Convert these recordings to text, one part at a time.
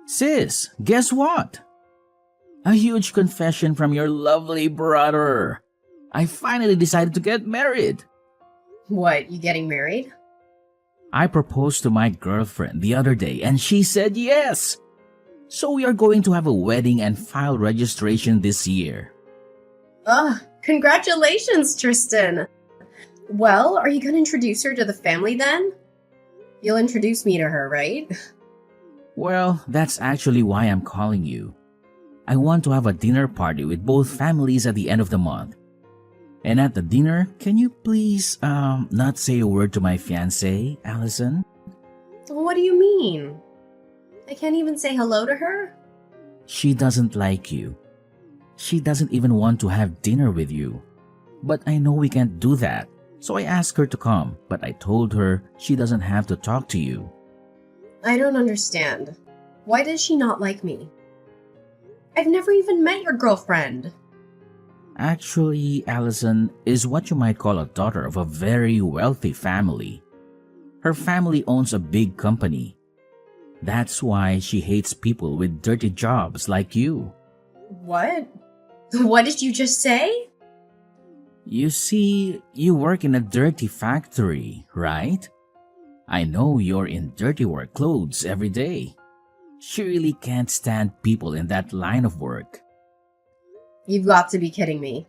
Sis, guess what? A huge confession from your lovely brother. I finally decided to get married. What, you getting married? I proposed to my girlfriend the other day and she said yes. So we are going to have a wedding and file registration this year. Congratulations, Tristan. Well, are you going to introduce her to the family then? You'll introduce me to her, right? Well, that's actually why I'm calling you. I want to have a dinner party with both families at the end of the month. And at the dinner, can you please, not say a word to my fiancée, Allison? What do you mean? I can't even say hello to her? She doesn't like you. She doesn't even want to have dinner with you. But I know we can't do that. So I asked her to come, but I told her she doesn't have to talk to you. I don't understand. Why does she not like me? I've never even met your girlfriend. Actually, Allison is what you might call a daughter of a very wealthy family. Her family owns a big company. That's why she hates people with dirty jobs like you. What? What did you just say? You see, you work in a dirty factory, right? I know you're in dirty work clothes every day. She really can't stand people in that line of work. You've got to be kidding me.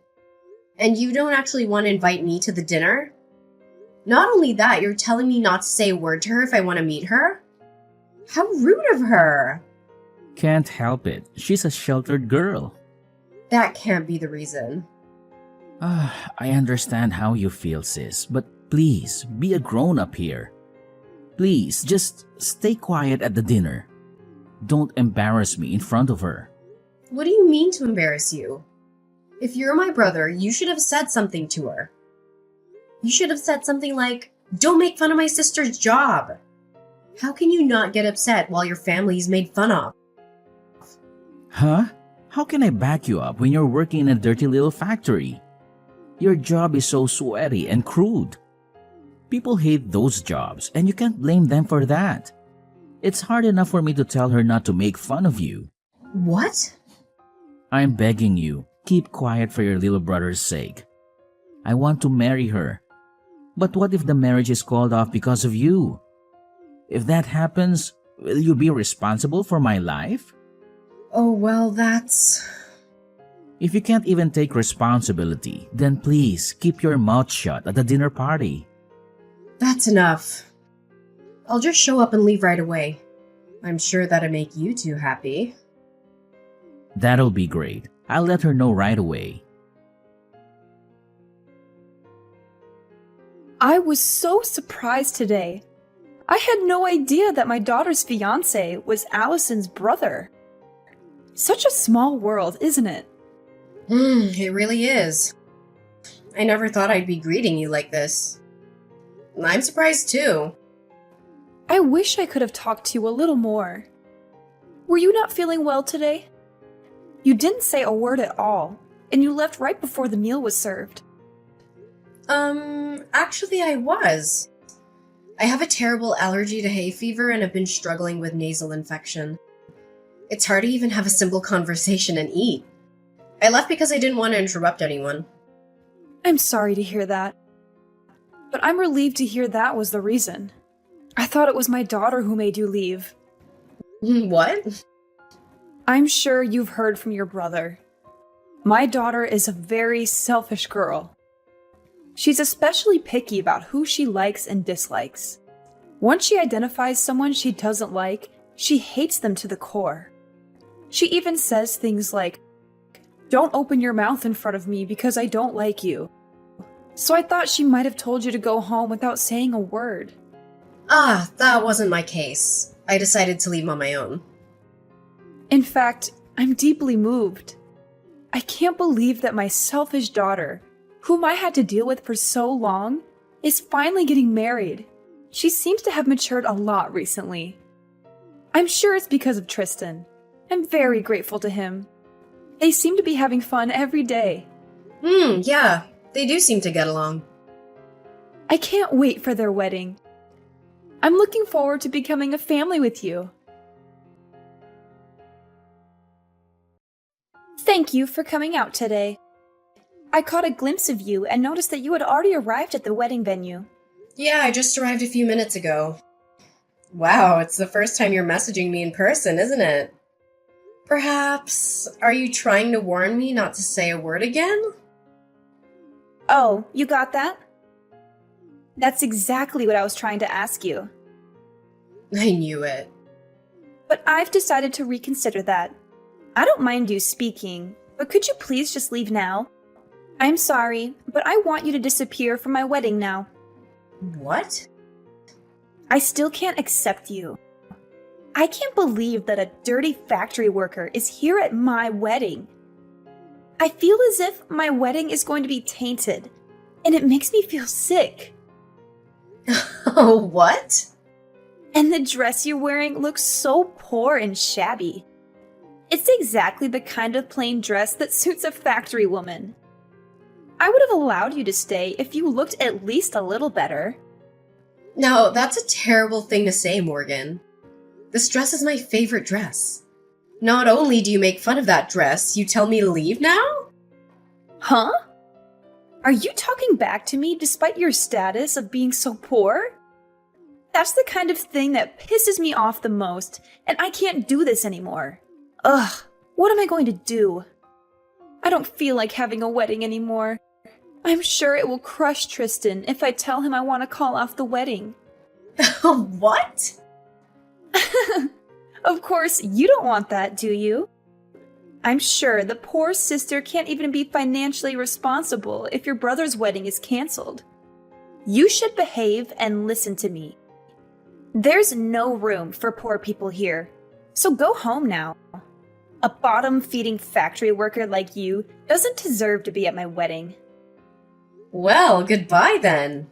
And you don't actually want to invite me to the dinner? Not only that, you're telling me not to say a word to her if I want to meet her? How rude of her! Can't help it. She's a sheltered girl. That can't be the reason. I understand how you feel, sis, but please, be a grown-up here. Please, just stay quiet at the dinner. Don't embarrass me in front of her. What do you mean to embarrass you? If you're my brother, you should have said something to her. You should have said something like, "Don't make fun of my sister's job." How can you not get upset while your family's made fun of? Huh? How can I back you up when you're working in a dirty little factory? Your job is so sweaty and crude. People hate those jobs, and you can't blame them for that. It's hard enough for me to tell her not to make fun of you. What? I'm begging you, keep quiet for your little brother's sake. I want to marry her. But what if the marriage is called off because of you? If that happens, will you be responsible for my life? Oh, well, that's... If you can't even take responsibility, then please keep your mouth shut at the dinner party. That's enough. I'll just show up and leave right away. I'm sure that'll make you two happy. That'll be great. I'll let her know right away. I was so surprised today. I had no idea that my daughter's fiance was Allison's brother. Such a small world, isn't it? It really is. I never thought I'd be greeting you like this. I'm surprised too. I wish I could have talked to you a little more. Were you not feeling well today? You didn't say a word at all, and you left right before the meal was served. Actually I was. I have a terrible allergy to hay fever and have been struggling with nasal infection. It's hard to even have a simple conversation and eat. I left because I didn't want to interrupt anyone. I'm sorry to hear that. But I'm relieved to hear that was the reason. I thought it was my daughter who made you leave. What? I'm sure you've heard from your brother. My daughter is a very selfish girl. She's especially picky about who she likes and dislikes. Once she identifies someone she doesn't like, she hates them to the core. She even says things like, "Don't open your mouth in front of me because I don't like you." So I thought she might have told you to go home without saying a word. That wasn't my case. I decided to leave on my own. In fact, I'm deeply moved. I can't believe that my selfish daughter, whom I had to deal with for so long, is finally getting married. She seems to have matured a lot recently. I'm sure it's because of Tristan. I'm very grateful to him. They seem to be having fun every day. Yeah, they do seem to get along. I can't wait for their wedding. I'm looking forward to becoming a family with you. Thank you for coming out today. I caught a glimpse of you and noticed that you had already arrived at the wedding venue. Yeah, I just arrived a few minutes ago. Wow, it's the first time you're messaging me in person, isn't it? Perhaps, are you trying to warn me not to say a word again? Oh, you got that? That's exactly what I was trying to ask you. I knew it. But I've decided to reconsider that. I don't mind you speaking, but could you please just leave now? I'm sorry, but I want you to disappear from my wedding now. What? I still can't accept you. I can't believe that a dirty factory worker is here at my wedding. I feel as if my wedding is going to be tainted, and it makes me feel sick. Oh, what? And the dress you're wearing looks so poor and shabby. It's exactly the kind of plain dress that suits a factory woman. I would have allowed you to stay if you looked at least a little better. No, that's a terrible thing to say, Morgan. This dress is my favorite dress. Not only do you make fun of that dress, you tell me to leave now? Huh? Are you talking back to me despite your status of being so poor? That's the kind of thing that pisses me off the most, and I can't do this anymore. Ugh, what am I going to do? I don't feel like having a wedding anymore. I'm sure it will crush Tristan if I tell him I want to call off the wedding. What? Of course, you don't want that, do you? I'm sure the poor sister can't even be financially responsible if your brother's wedding is canceled. You should behave and listen to me. There's no room for poor people here, so go home now. A bottom-feeding factory worker like you doesn't deserve to be at my wedding. Well, goodbye then.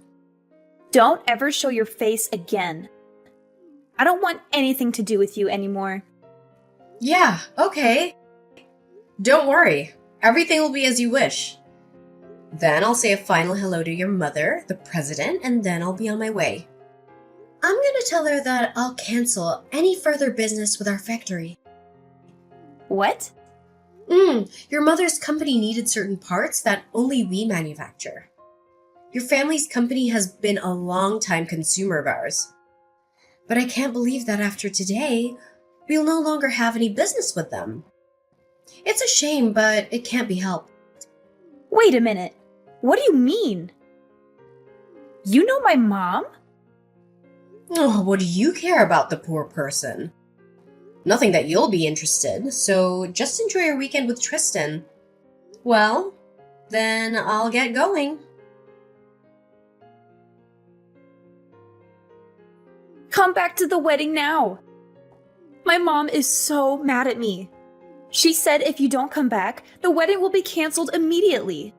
Don't ever show your face again. I don't want anything to do with you anymore. Yeah, okay. Don't worry. Everything will be as you wish. Then I'll say a final hello to your mother, the president, and then I'll be on my way. I'm gonna tell her that I'll cancel any further business with our factory. What? Your mother's company needed certain parts that only we manufacture. Your family's company has been a long-time consumer of ours. But I can't believe that after today, we'll no longer have any business with them. It's a shame, but it can't be helped. Wait a minute. What do you mean? You know my mom? Oh, what do you care about the poor person? Nothing that you'll be interested, so just enjoy your weekend with Tristan. Well, then I'll get going. Come back to the wedding now. My mom is so mad at me. She said if you don't come back, the wedding will be canceled immediately.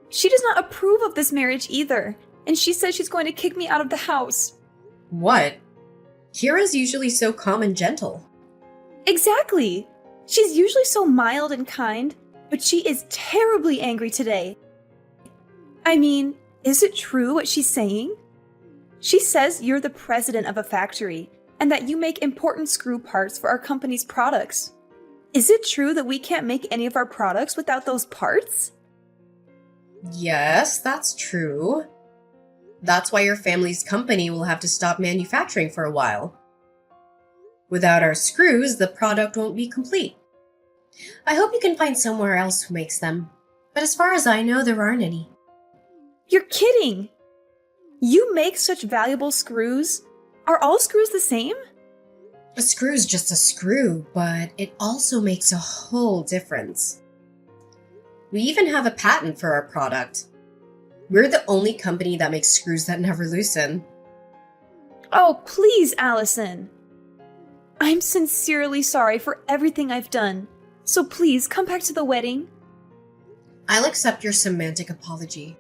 She does not approve of this marriage either, and she says she's going to kick me out of the house. What? Kira's usually so calm and gentle. Exactly. She's usually so mild and kind, but she is terribly angry today. I mean, is it true what she's saying? She says you're the president of a factory and that you make important screw parts for our company's products. Is it true that we can't make any of our products without those parts? Yes, that's true. That's why your family's company will have to stop manufacturing for a while. Without our screws, the product won't be complete. I hope you can find somewhere else who makes them, but as far as I know, there aren't any. You're kidding! You make such valuable screws? Are all screws the same? A screw's just a screw, but it also makes a whole difference. We even have a patent for our product. We're the only company that makes screws that never loosen. Oh, please, Allison. I'm sincerely sorry for everything I've done, so please come back to the wedding. I'll accept your semantic apology.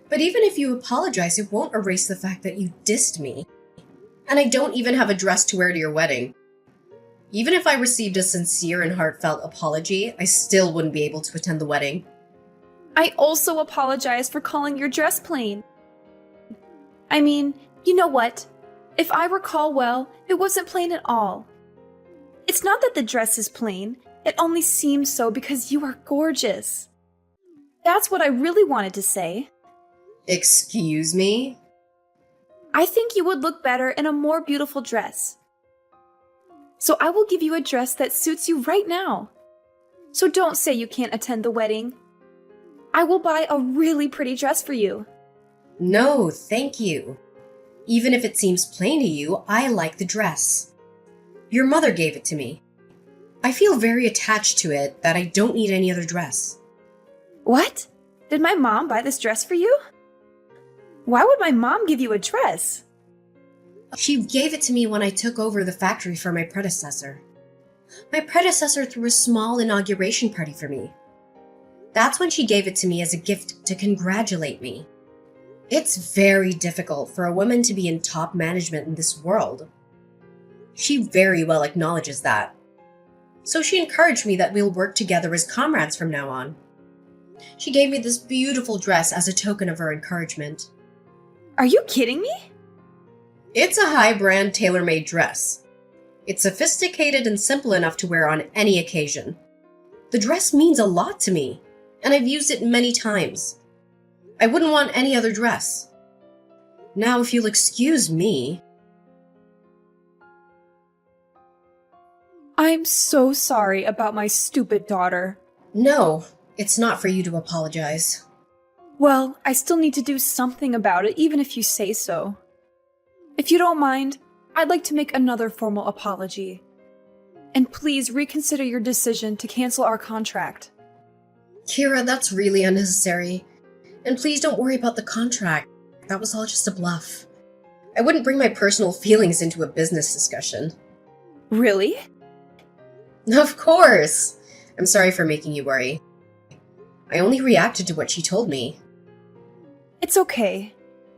But even if you apologize, it won't erase the fact that you dissed me. And I don't even have a dress to wear to your wedding. Even if I received a sincere and heartfelt apology, I still wouldn't be able to attend the wedding. I also apologize for calling your dress plain. I mean, you know what? If I recall well, it wasn't plain at all. It's not that the dress is plain, It only seems so because you are gorgeous. That's what I really wanted to say. Excuse me? I think you would look better in a more beautiful dress. So I will give you a dress that suits you right now. So don't say you can't attend the wedding. I will buy a really pretty dress for you. No, thank you. Even if it seems plain to you, I like the dress. Your mother gave it to me. I feel very attached to it that I don't need any other dress. What? Did my mom buy this dress for you? Why would my mom give you a dress? She gave it to me when I took over the factory for my predecessor. My predecessor threw a small inauguration party for me. That's when she gave it to me as a gift to congratulate me. It's very difficult for a woman to be in top management in this world. She very well acknowledges that. So she encouraged me that we'll work together as comrades from now on. She gave me this beautiful dress as a token of her encouragement. Are you kidding me? It's a high-brand tailor-made dress. It's sophisticated and simple enough to wear on any occasion. The dress means a lot to me, and I've used it many times. I wouldn't want any other dress. Now, if you'll excuse me... I'm so sorry about my stupid daughter. No, it's not for you to apologize. Well, I still need to do something about it, even if you say so. If you don't mind, I'd like to make another formal apology. And please reconsider your decision to cancel our contract. Kira, that's really unnecessary. And please don't worry about the contract. That was all just a bluff. I wouldn't bring my personal feelings into a business discussion. Really? Of course! I'm sorry for making you worry. I only reacted to what she told me. It's okay.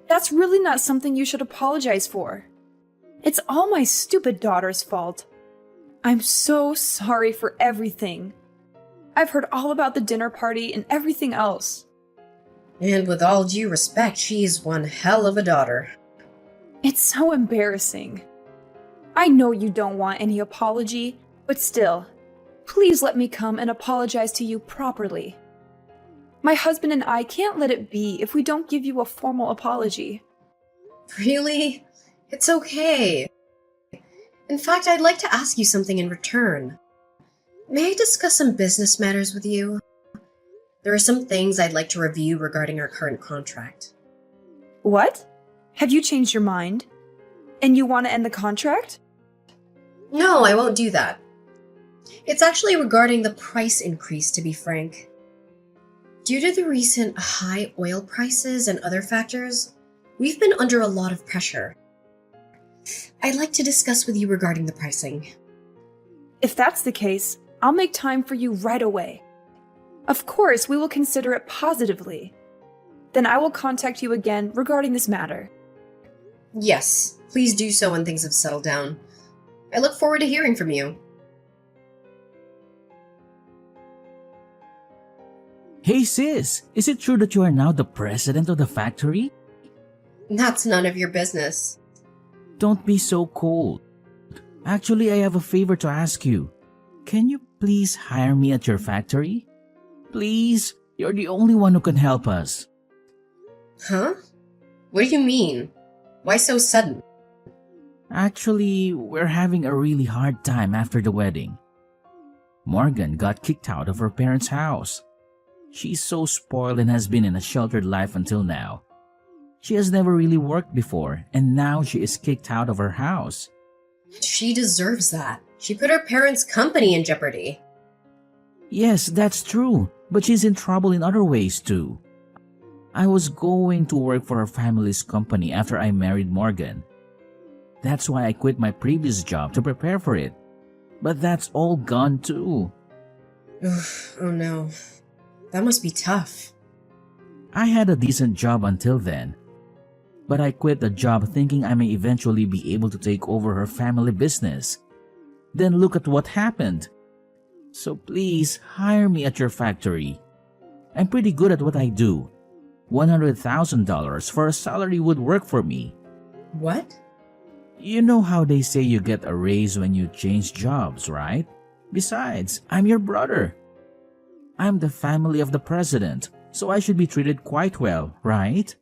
That's really not something you should apologize for. It's all my stupid daughter's fault. I'm so sorry for everything. I've heard all about the dinner party and everything else. And with all due respect, she's one hell of a daughter. It's so embarrassing. I know you don't want any apology, but still, please let me come and apologize to you properly. My husband and I can't let it be if we don't give you a formal apology. Really? It's okay. In fact, I'd like to ask you something in return. May I discuss some business matters with you? There are some things I'd like to review regarding our current contract. What? Have you changed your mind? And you want to end the contract? No, I won't do that. It's actually regarding the price increase, to be frank. Due to the recent high oil prices and other factors, we've been under a lot of pressure. I'd like to discuss with you regarding the pricing. If that's the case, I'll make time for you right away. Of course, we will consider it positively. Then I will contact you again regarding this matter. Yes, please do so when things have settled down. I look forward to hearing from you. Hey sis, is it true that you are now the president of the factory? That's none of your business. Don't be so cold. Actually, I have a favor to ask you. Can you please hire me at your factory? Please, you're the only one who can help us. Huh? What do you mean? Why so sudden? Actually, we're having a really hard time after the wedding. Morgan got kicked out of her parents' house. She's so spoiled and has been in a sheltered life until now. She has never really worked before, and now she is kicked out of her house. She deserves that. She put her parents' company in jeopardy. Yes, that's true, but she's in trouble in other ways too. I was going to work for her family's company after I married Morgan. That's why I quit my previous job to prepare for it. But that's all gone too. Oh no. That must be tough. I had a decent job until then. But I quit the job thinking I may eventually be able to take over her family business. Then look at what happened. So please hire me at your factory. I'm pretty good at what I do. $100,000 for a salary would work for me. What? You know how they say you get a raise when you change jobs, right? Besides, I'm your brother. I'm the family of the president, so I should be treated quite well, right?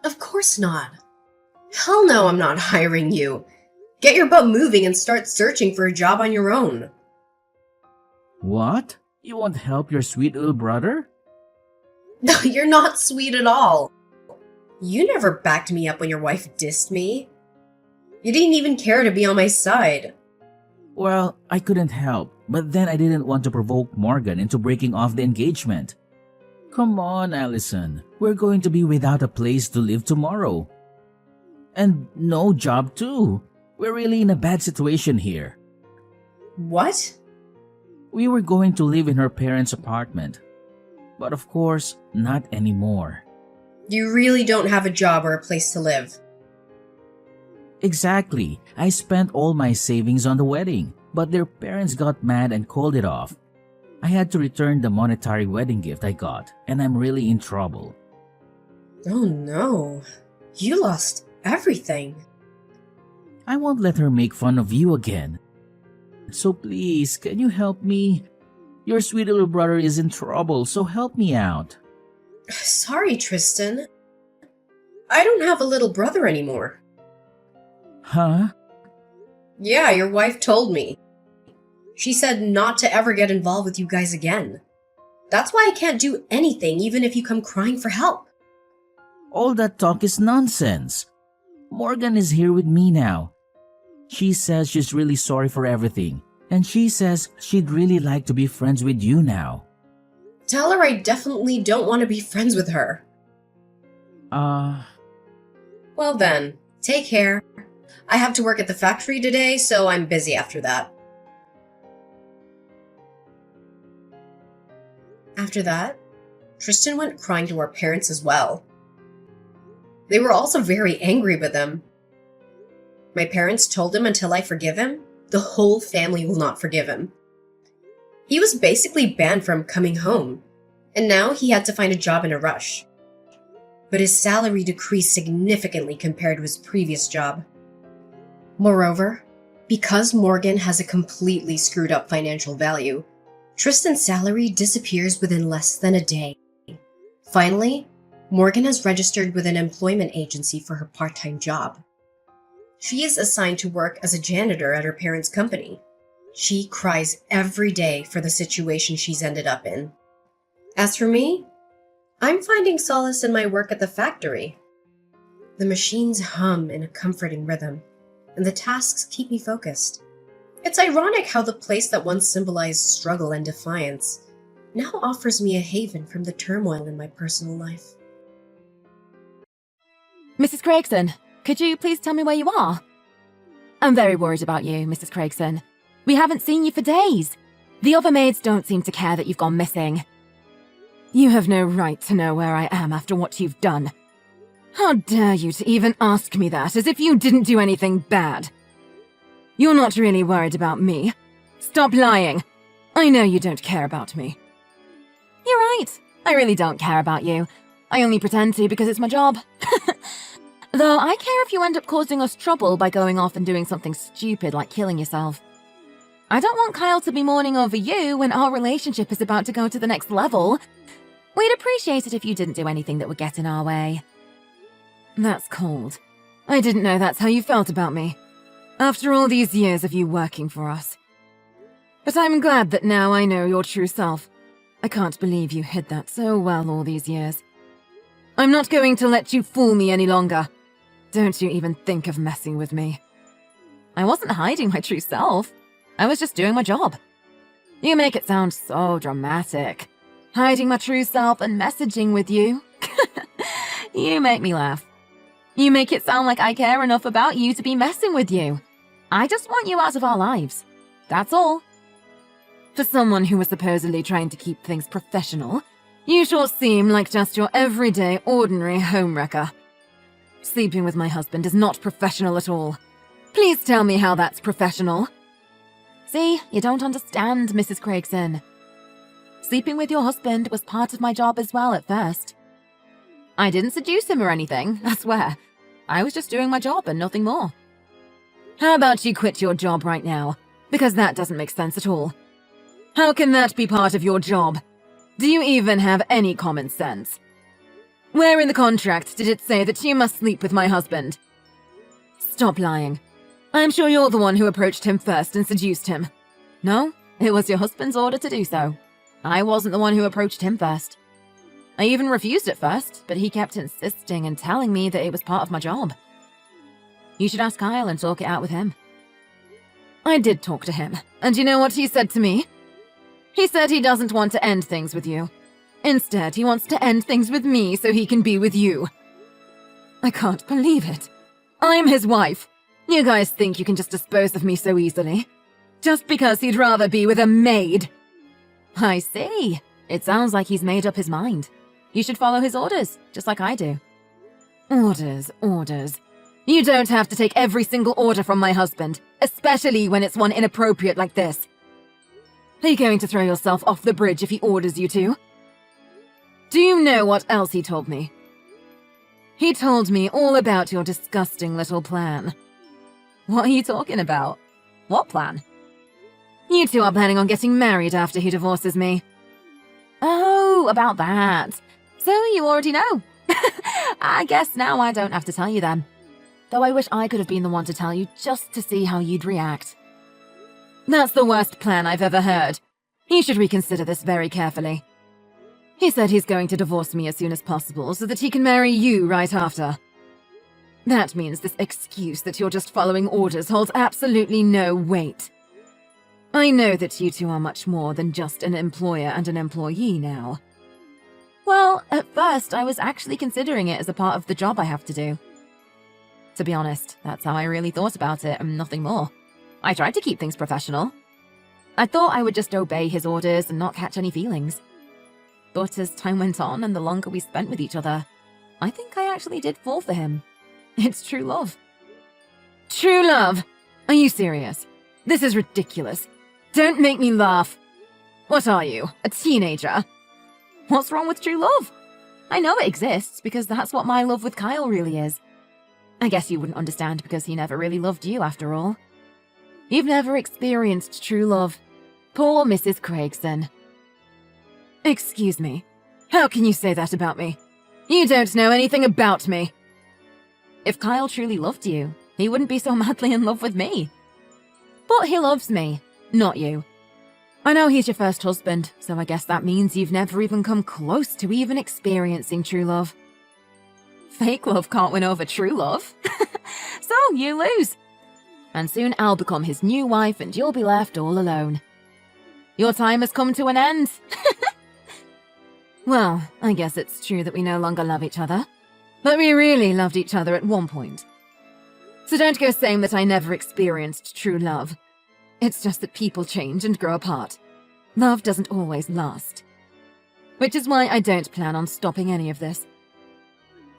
Of course not. Hell no, I'm not hiring you. Get your butt moving and start searching for a job on your own. What? You won't help your sweet little brother? No, you're not sweet at all. You never backed me up when your wife dissed me. You didn't even care to be on my side. Well, I couldn't help, but then I didn't want to provoke Morgan into breaking off the engagement. Come on, Allison. We're going to be without a place to live tomorrow. And no job too. We're really in a bad situation here. What? We were going to live in her parents' apartment. But of course, not anymore. You really don't have a job or a place to live. Exactly. I spent all my savings on the wedding, but their parents got mad and called it off. I had to return the monetary wedding gift I got, and I'm really in trouble. Oh no. You lost everything. I won't let her make fun of you again. So please, can you help me? Your sweet little brother is in trouble, so help me out. Sorry, Tristan. I don't have a little brother anymore. Huh? Yeah, your wife told me. She said not to ever get involved with you guys again. That's why I can't do anything even if you come crying for help. All that talk is nonsense. Morgan is here with me now. She says she's really sorry for everything, and she says she'd really like to be friends with you now. Tell her I definitely don't want to be friends with her. Well then, take care. I have to work at the factory today, so I'm busy after that. After that, Tristan went crying to our parents as well. They were also very angry with him. My parents told him until I forgive him, the whole family will not forgive him. He was basically banned from coming home, and now he had to find a job in a rush. But his salary decreased significantly compared to his previous job. Moreover, because Morgan has a completely screwed up financial value, Tristan's salary disappears within less than a day. Finally, Morgan has registered with an employment agency for her part-time job. She is assigned to work as a janitor at her parents' company. She cries every day for the situation she's ended up in. As for me, I'm finding solace in my work at the factory. The machines hum in a comforting rhythm, and the tasks keep me focused. It's ironic how the place that once symbolized struggle and defiance now offers me a haven from the turmoil in my personal life. Mrs. Craigson, could you please tell me where you are? I'm very worried about you, Mrs. Craigson. We haven't seen you for days. The other maids don't seem to care that you've gone missing. You have no right to know where I am after what you've done. How dare you to even ask me that, as if you didn't do anything bad. You're not really worried about me. Stop lying. I know you don't care about me. You're right. I really don't care about you. I only pretend to because it's my job. Though I care if you end up causing us trouble by going off and doing something stupid like killing yourself. I don't want Kyle to be mourning over you when our relationship is about to go to the next level. We'd appreciate it if you didn't do anything that would get in our way. That's cold. I didn't know that's how you felt about me. After all these years of you working for us. But I'm glad that now I know your true self. I can't believe you hid that so well all these years. I'm not going to let you fool me any longer. Don't you even think of messing with me. I wasn't hiding my true self. I was just doing my job. You make it sound so dramatic. Hiding my true self and messaging with you. You make me laugh. You make it sound like I care enough about you to be messing with you. I just want you out of our lives. That's all. For someone who was supposedly trying to keep things professional, you sure seem like just your everyday, ordinary homewrecker. Sleeping with my husband is not professional at all. Please tell me how that's professional. See, you don't understand, Mrs. Craigson. Sleeping with your husband was part of my job as well at first. I didn't seduce him or anything, I swear. I was just doing my job and nothing more. How about you quit your job right now? Because that doesn't make sense at all. How can that be part of your job? Do you even have any common sense? Where in the contract did it say that you must sleep with my husband? Stop lying. I'm sure you're the one who approached him first and seduced him. No, it was your husband's order to do so. I wasn't the one who approached him first. I even refused at first, but he kept insisting and telling me that it was part of my job. You should ask Kyle and talk it out with him. I did talk to him, and you know what he said to me? He said he doesn't want to end things with you. Instead, he wants to end things with me so he can be with you. I can't believe it. I'm his wife. You guys think you can just dispose of me so easily? Just because he'd rather be with a maid. I see. It sounds like he's made up his mind. You should follow his orders, just like I do. Orders, orders. You don't have to take every single order from my husband, especially when it's one inappropriate like this. Are you going to throw yourself off the bridge if he orders you to? Do you know what else he told me? He told me all about your disgusting little plan. What are you talking about? What plan? You two are planning on getting married after he divorces me. Oh, about that. So you already know. I guess now I don't have to tell you then. Though I wish I could have been the one to tell you just to see how you'd react. That's the worst plan I've ever heard. You should reconsider this very carefully. He said he's going to divorce me as soon as possible so that he can marry you right after. That means this excuse that you're just following orders holds absolutely no weight. I know that you two are much more than just an employer and an employee now. Well, at first I was actually considering it as a part of the job I have to do. To be honest, that's how I really thought about it and nothing more. I tried to keep things professional. I thought I would just obey his orders and not catch any feelings. But as time went on and the longer we spent with each other, I think I actually did fall for him. It's true love. True love? Are you serious? This is ridiculous. Don't make me laugh. What are you, a teenager? What's wrong with true love? I know it exists because that's what my love with Kyle really is. I guess you wouldn't understand because he never really loved you after all. You've never experienced true love. Poor Mrs. Craigson. Excuse me. How can you say that about me? You don't know anything about me. If Kyle truly loved you, he wouldn't be so madly in love with me. But he loves me, not you. I know he's your first husband, so I guess that means you've never even come close to even experiencing true love. Fake love can't win over true love. So you lose. And soon I'll become his new wife and you'll be left all alone. Your time has come to an end. Well, I guess it's true that we no longer love each other. But we really loved each other at one point. So don't go saying that I never experienced true love. It's just that people change and grow apart. Love doesn't always last. Which is why I don't plan on stopping any of this.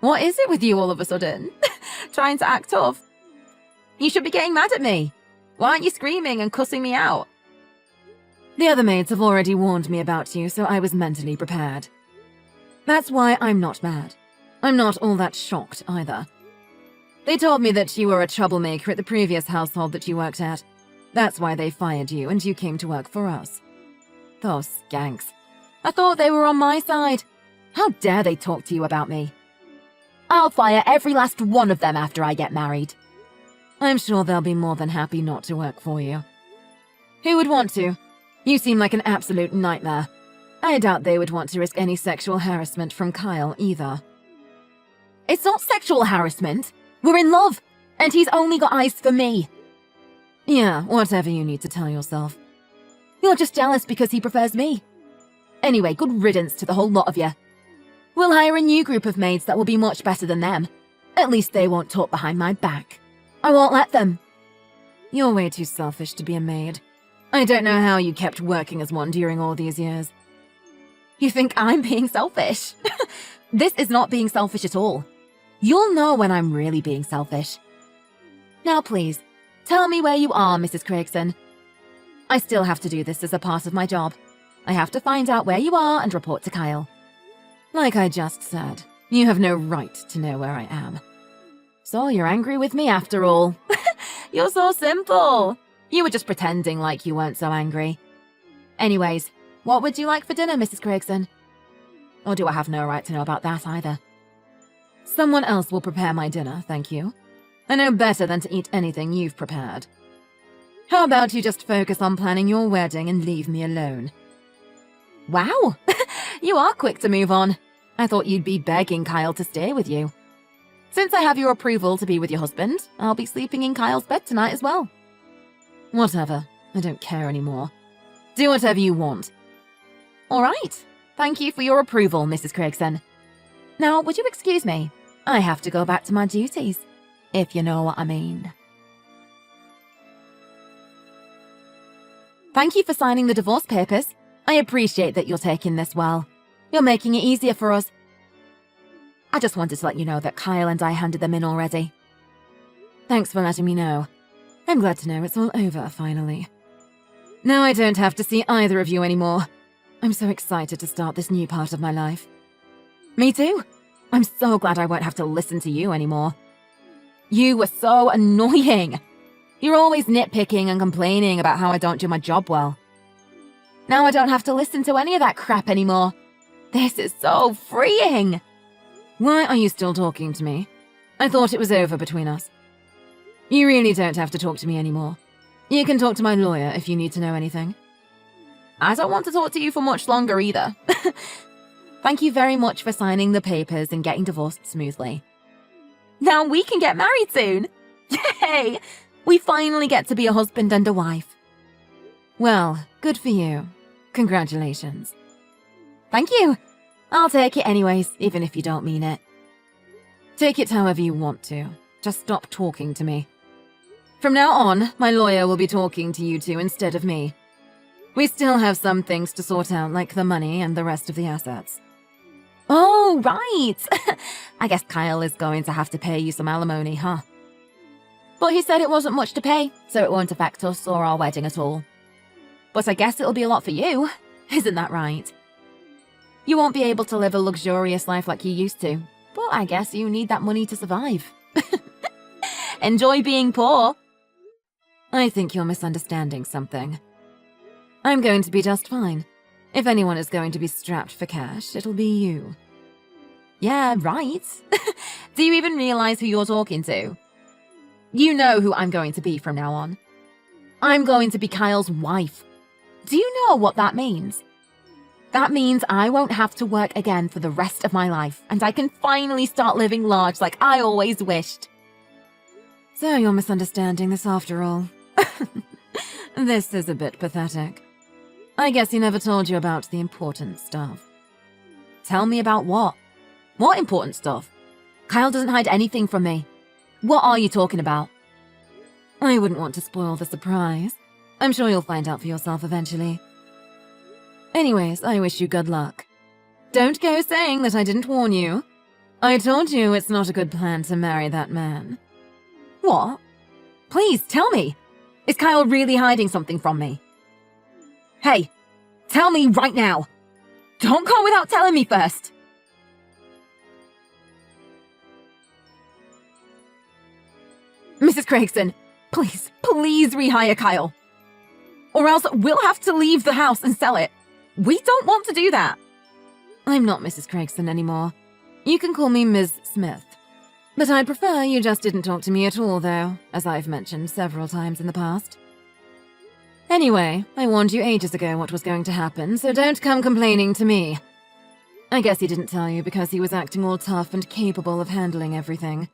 What is it with you all of a sudden? Trying to act tough? You should be getting mad at me. Why aren't you screaming and cussing me out? The other maids have already warned me about you, so I was mentally prepared. That's why I'm not mad. I'm not all that shocked either. They told me that you were a troublemaker at the previous household that you worked at. That's why they fired you and you came to work for us. Those skanks. I thought they were on my side. How dare they talk to you about me? I'll fire every last one of them after I get married. I'm sure they'll be more than happy not to work for you. Who would want to? You seem like an absolute nightmare. I doubt they would want to risk any sexual harassment from Kyle either. It's not sexual harassment. We're in love, and he's only got eyes for me. Yeah, whatever you need to tell yourself. You're just jealous because he prefers me. Anyway, good riddance to the whole lot of you. We'll hire a new group of maids that will be much better than them. At least they won't talk behind my back. I won't let them. You're way too selfish to be a maid. I don't know how you kept working as one during all these years. You think I'm being selfish? This is not being selfish at all. You'll know when I'm really being selfish. Now please, tell me where you are, Mrs. Craigson. I still have to do this as a part of my job. I have to find out where you are and report to Kyle. Like I just said, you have no right to know where I am. So you're angry with me after all. You're so simple. You were just pretending like you weren't so angry. Anyways, what would you like for dinner, Mrs. Gregson? Or do I have no right to know about that either? Someone else will prepare my dinner, thank you. I know better than to eat anything you've prepared. How about you just focus on planning your wedding and leave me alone? Wow, you are quick to move on. I thought you'd be begging Kyle to stay with you. Since I have your approval to be with your husband, I'll be sleeping in Kyle's bed tonight as well. Whatever, I don't care anymore. Do whatever you want. All right, thank you for your approval, Mrs. Gregson. Now, would you excuse me? I have to go back to my duties, if you know what I mean. Thank you for signing the divorce papers. I appreciate that you're taking this well. You're making it easier for us. I just wanted to let you know that Kyle and I handed them in already. Thanks for letting me know. I'm glad to know it's all over, finally. Now I don't have to see either of you anymore. I'm so excited to start this new part of my life. Me too. I'm so glad I won't have to listen to you anymore. You were so annoying. You're always nitpicking and complaining about how I don't do my job well. Now I don't have to listen to any of that crap anymore. This is so freeing. Why are you still talking to me? I thought it was over between us. You really don't have to talk to me anymore. You can talk to my lawyer if you need to know anything. I don't want to talk to you for much longer either. Thank you very much for signing the papers and getting divorced smoothly. Now we can get married soon. Yay! We finally get to be a husband and a wife. Well, good for you. Congratulations. Thank you. I'll take it anyways, even if you don't mean it. Take it however you want to. Just stop talking to me. From now on, my lawyer will be talking to you two instead of me. We still have some things to sort out, like the money and the rest of the assets. Oh, right! I guess Kyle is going to have to pay you some alimony, huh? But he said it wasn't much to pay, so it won't affect us or our wedding at all. But I guess it'll be a lot for you, isn't that right? You won't be able to live a luxurious life like you used to, but I guess you need that money to survive. Enjoy being poor! I think you're misunderstanding something. I'm going to be just fine. If anyone is going to be strapped for cash, it'll be you. Yeah, right. Do you even realize who you're talking to? You know who I'm going to be from now on. I'm going to be Kyle's wife. Do you know what that means? That means I won't have to work again for the rest of my life, and I can finally start living large like I always wished. So you're misunderstanding this after all. This is a bit pathetic. I guess he never told you about the important stuff. Tell me about what? What important stuff? Kyle doesn't hide anything from me. What are you talking about? I wouldn't want to spoil the surprise. I'm sure you'll find out for yourself eventually. Anyways, I wish you good luck. Don't go saying that I didn't warn you. I told you it's not a good plan to marry that man. What? Please, tell me. Is Kyle really hiding something from me? Hey, tell me right now. Don't go without telling me first. Mrs. Gregson, please rehire Kyle. Or else we'll have to leave the house and sell it. We don't want to do that. I'm not Mrs. Gregson anymore. You can call me Ms. Smith. But I'd prefer you just didn't talk to me at all, though, as I've mentioned several times in the past. Anyway, I warned you ages ago what was going to happen, so don't come complaining to me. I guess he didn't tell you because he was acting all tough and capable of handling everything.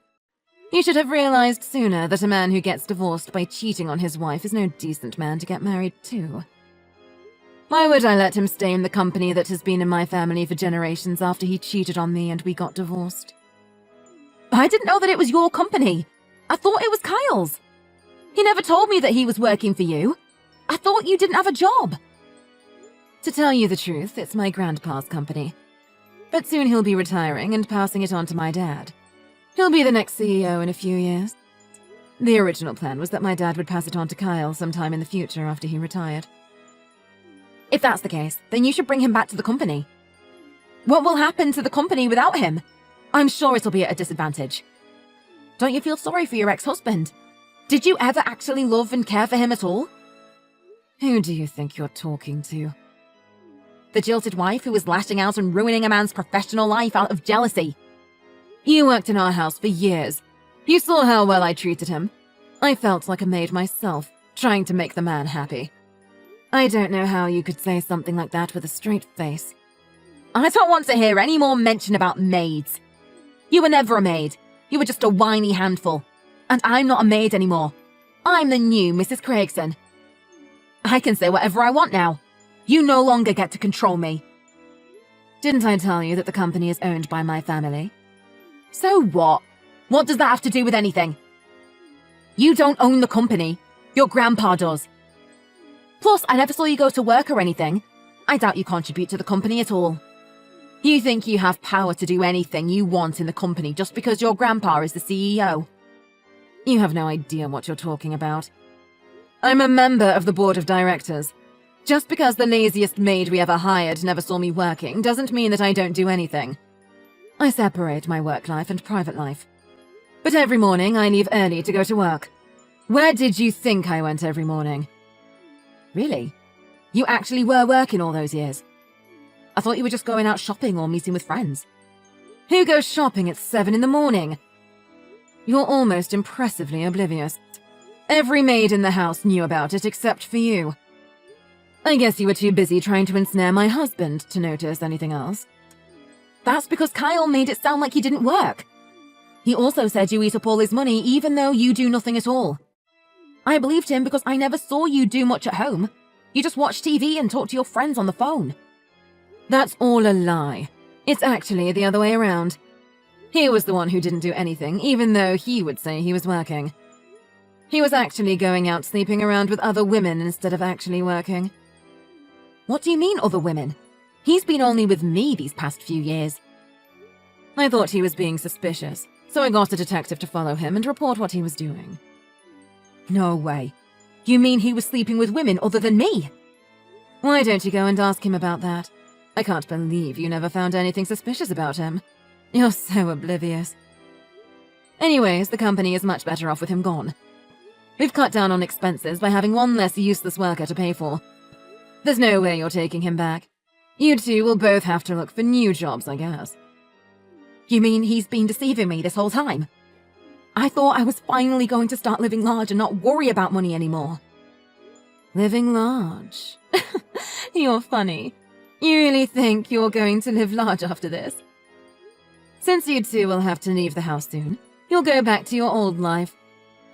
You should have realized sooner that a man who gets divorced by cheating on his wife is no decent man to get married to. Why would I let him stay in the company that has been in my family for generations after he cheated on me and we got divorced? I didn't know that it was your company. I thought it was Kyle's. He never told me that he was working for you. I thought you didn't have a job. To tell you the truth, it's my grandpa's company. But soon he'll be retiring and passing it on to my dad. He'll be the next CEO in a few years. The original plan was that my dad would pass it on to Kyle sometime in the future after he retired. If that's the case, then you should bring him back to the company. What will happen to the company without him? I'm sure it'll be at a disadvantage. Don't you feel sorry for your ex-husband? Did you ever actually love and care for him at all? Who do you think you're talking to? The jilted wife who was lashing out and ruining a man's professional life out of jealousy. You worked in our house for years. You saw how well I treated him. I felt like a maid myself, trying to make the man happy. I don't know how you could say something like that with a straight face. I don't want to hear any more mention about maids. You were never a maid. You were just a whiny handful. And I'm not a maid anymore. I'm the new Mrs. Craigson. I can say whatever I want now. You no longer get to control me. Didn't I tell you that the company is owned by my family? So what? What does that have to do with anything? You don't own the company. Your grandpa does. Plus, I never saw you go to work or anything. I doubt you contribute to the company at all. You think you have power to do anything you want in the company just because your grandpa is the CEO? You have no idea what you're talking about. I'm a member of the board of directors. Just because the laziest maid we ever hired never saw me working doesn't mean that I don't do anything. I separate my work life and private life. But every morning I leave early to go to work. Where did you think I went every morning? Really? You actually were working all those years? I thought you were just going out shopping or meeting with friends. Who goes shopping at 7 in the morning? You're almost impressively oblivious. Every maid in the house knew about it except for you. I guess you were too busy trying to ensnare my husband to notice anything else. That's because Kyle made it sound like you didn't work. He also said you eat up all his money even though you do nothing at all. I believed him because I never saw you do much at home. You just watch TV and talk to your friends on the phone. That's all a lie. It's actually the other way around. He was the one who didn't do anything, even though he would say he was working. He was actually going out sleeping around with other women instead of actually working. What do you mean, other women? He's been only with me these past few years. I thought he was being suspicious, so I got a detective to follow him and report what he was doing. No way. You mean he was sleeping with women other than me? Why don't you go and ask him about that? I can't believe you never found anything suspicious about him. You're so oblivious. Anyways, the company is much better off with him gone. We've cut down on expenses by having one less useless worker to pay for. There's no way you're taking him back. You two will both have to look for new jobs, I guess. You mean he's been deceiving me this whole time? I thought I was finally going to start living large and not worry about money anymore. Living large? You're funny. You really think you're going to live large after this? Since you two will have to leave the house soon, you'll go back to your old life.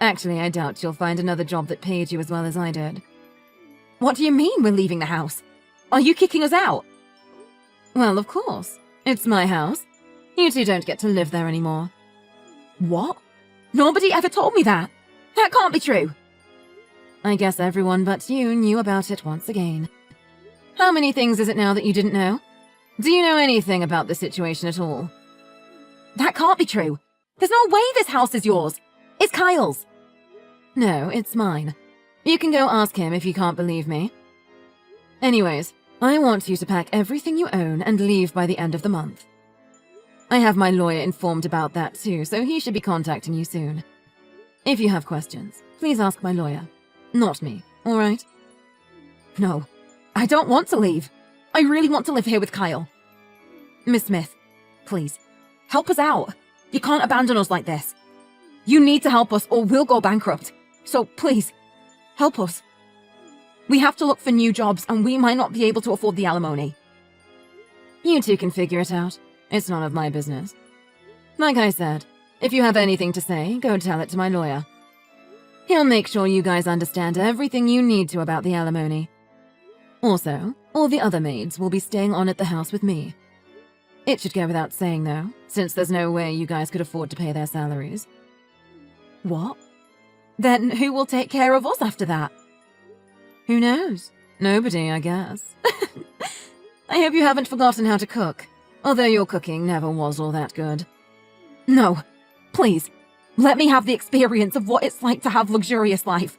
Actually, I doubt you'll find another job that paid you as well as I did. What do you mean we're leaving the house? Are you kicking us out? Well, of course. It's my house. You two don't get to live there anymore. What? Nobody ever told me that. That can't be true. I guess everyone but you knew about it once again. How many things is it now that you didn't know? Do you know anything about the situation at all? That can't be true. There's no way this house is yours. It's Kyle's. No, it's mine. You can go ask him if you can't believe me. Anyways, I want you to pack everything you own and leave by the end of the month. I have my lawyer informed about that too, so he should be contacting you soon. If you have questions, please ask my lawyer. Not me, alright? No, I don't want to leave. I really want to live here with Kyle. Miss Smith, please, help us out. You can't abandon us like this. You need to help us or we'll go bankrupt. So please, help us. We have to look for new jobs and we might not be able to afford the alimony. You two can figure it out. It's none of my business. Like I said, if you have anything to say, go tell it to my lawyer. He'll make sure you guys understand everything you need to about the alimony. Also, all the other maids will be staying on at the house with me. It should go without saying, though, since there's no way you guys could afford to pay their salaries. What? Then who will take care of us after that? Who knows? Nobody, I guess. I hope you haven't forgotten how to cook, although your cooking never was all that good. No, please, let me have the experience of what it's like to have luxurious life.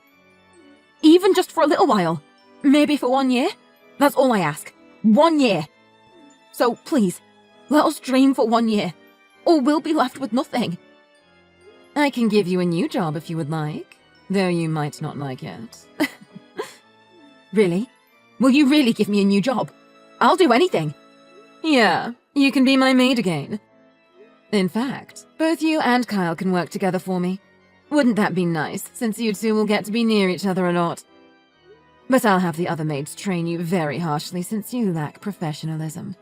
Even just for a little while. Maybe for 1 year. That's all I ask. 1 year. So please, let us dream for 1 year, or we'll be left with nothing. I can give you a new job if you would like, though you might not like it. Really? Will you really give me a new job? I'll do anything. Yeah, you can be my maid again. In fact, both you and Kyle can work together for me. Wouldn't that be nice, since you two will get to be near each other a lot? But I'll have the other maids train you very harshly since you lack professionalism.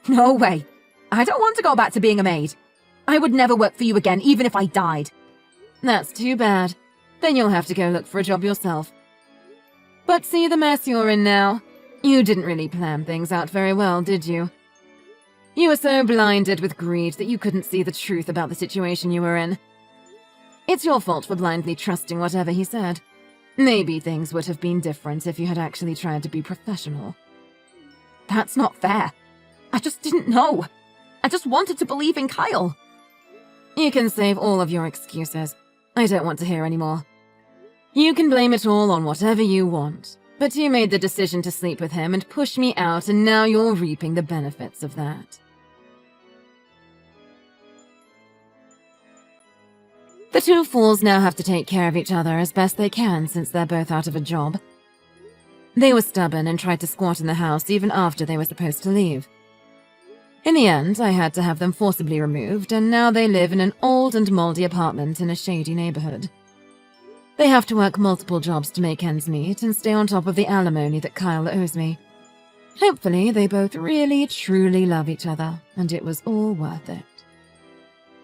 No way! I don't want to go back to being a maid. I would never work for you again, even if I died. That's too bad. Then you'll have to go look for a job yourself. But see the mess you're in now. You didn't really plan things out very well, did you? You were so blinded with greed that you couldn't see the truth about the situation you were in. It's your fault for blindly trusting whatever he said. Maybe things would have been different if you had actually tried to be professional. That's not fair. I just didn't know. I just wanted to believe in Kyle. You can save all of your excuses. I don't want to hear any more. You can blame it all on whatever you want, but you made the decision to sleep with him and push me out, and now you're reaping the benefits of that. The two fools now have to take care of each other as best they can since they're both out of a job. They were stubborn and tried to squat in the house even after they were supposed to leave. In the end, I had to have them forcibly removed, and now they live in an old and moldy apartment in a shady neighborhood. They have to work multiple jobs to make ends meet and stay on top of the alimony that Kyle owes me. Hopefully, they both really, truly love each other, and it was all worth it.